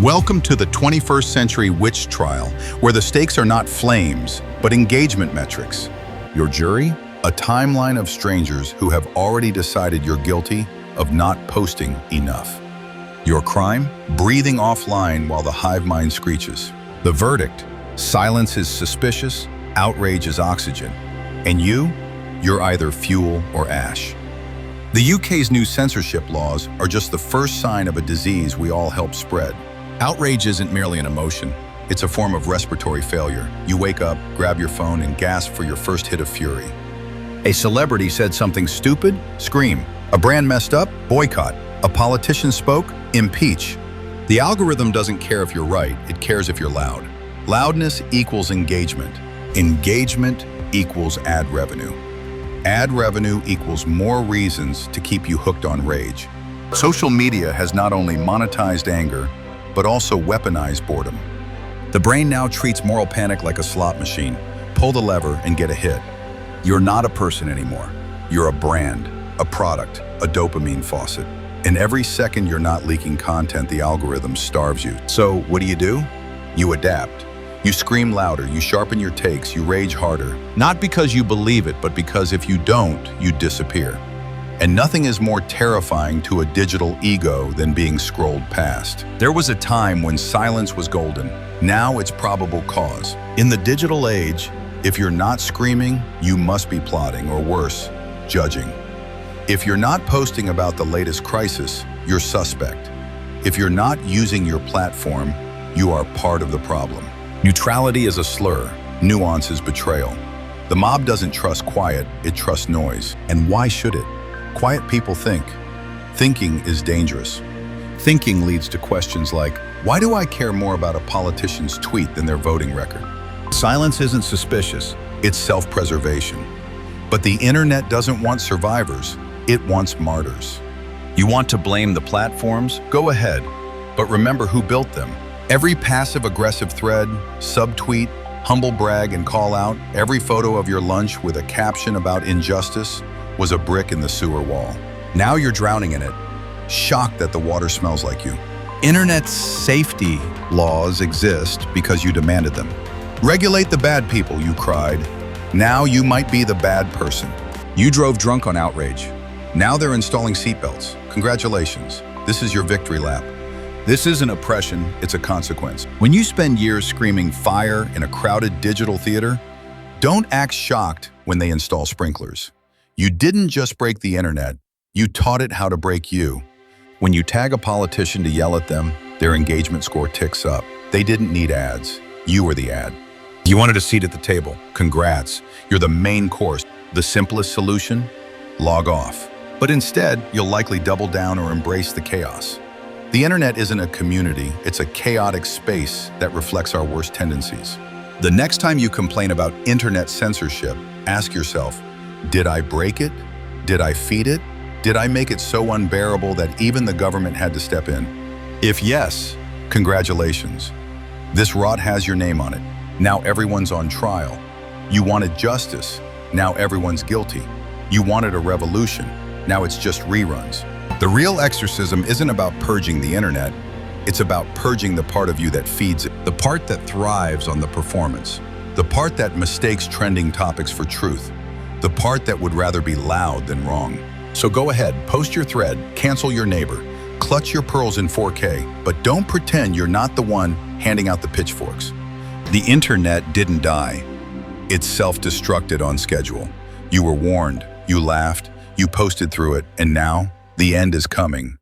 Welcome to the 21st century witch trial, where the stakes are not flames, but engagement metrics. Your jury? A timeline of strangers who have already decided you're guilty of not posting enough. Your crime? Breathing offline while the hive mind screeches. The verdict? Silence is suspicious, outrage is oxygen. And you're either fuel or ash. The UK's new censorship laws are just the first sign of a disease we all help spread. Outrage isn't merely an emotion, it's a form of respiratory failure. You wake up, grab your phone, and gasp for your first hit of fury. A celebrity said something stupid? Scream. A brand messed up? Boycott. A politician spoke? Impeach. The algorithm doesn't care if you're right, it cares if you're loud. Loudness equals engagement. Engagement equals ad revenue. Ad revenue equals more reasons to keep you hooked on rage. Social media has not only monetized anger, but also weaponized boredom. The brain now treats moral panic like a slot machine. Pull the lever and get a hit. You're not a person anymore. You're a brand, a product, a dopamine faucet. And every second you're not leaking content, the algorithm starves you. So what do? You adapt. You scream louder, you sharpen your takes, you rage harder. Not because you believe it, but because if you don't, you disappear. And nothing is more terrifying to a digital ego than being scrolled past. There was a time when silence was golden. Now it's probable cause. In the digital age, if you're not screaming, you must be plotting, or worse, judging. If you're not posting about the latest crisis, you're suspect. If you're not using your platform, you are part of the problem. Neutrality is a slur. Nuance is betrayal. The mob doesn't trust quiet, it trusts noise. And why should it? Quiet people think. Thinking is dangerous. Thinking leads to questions like, why do I care more about a politician's tweet than their voting record? Silence isn't suspicious, it's self-preservation. But the internet doesn't want survivors, it wants martyrs. You want to blame the platforms? Go ahead. But remember who built them. Every passive-aggressive thread, subtweet, humble brag and call out, every photo of your lunch with a caption about injustice was a brick in the sewer wall. Now you're drowning in it, shocked that the water smells like you. Internet safety laws exist because you demanded them. Regulate the bad people, you cried. Now you might be the bad person. You drove drunk on Outrage. Now they're installing seatbelts. Congratulations, this is your victory lap. This isn't oppression, it's a consequence. When you spend years screaming fire in a crowded digital theater, don't act shocked when they install sprinklers. You didn't just break the internet, you taught it how to break you. When you tag a politician to yell at them, their engagement score ticks up. They didn't need ads, you were the ad. You wanted a seat at the table. Congrats, you're the main course. The simplest solution? Log off. But instead, you'll likely double down or embrace the chaos. The internet isn't a community, it's a chaotic space that reflects our worst tendencies. The next time you complain about internet censorship, ask yourself, did I break it? Did I feed it? Did I make it so unbearable that even the government had to step in? If yes, congratulations. This rot has your name on it. Now everyone's on trial. You wanted justice. Now everyone's guilty. You wanted a revolution. Now it's just reruns. The real exorcism isn't about purging the internet. It's about purging the part of you that feeds it. The part that thrives on the performance. The part that mistakes trending topics for truth. The part that would rather be loud than wrong. So go ahead, post your thread, cancel your neighbor, clutch your pearls in 4K, but don't pretend you're not the one handing out the pitchforks. The internet didn't die. It self-destructed on schedule. You were warned, you laughed, you posted through it, and now the end is coming.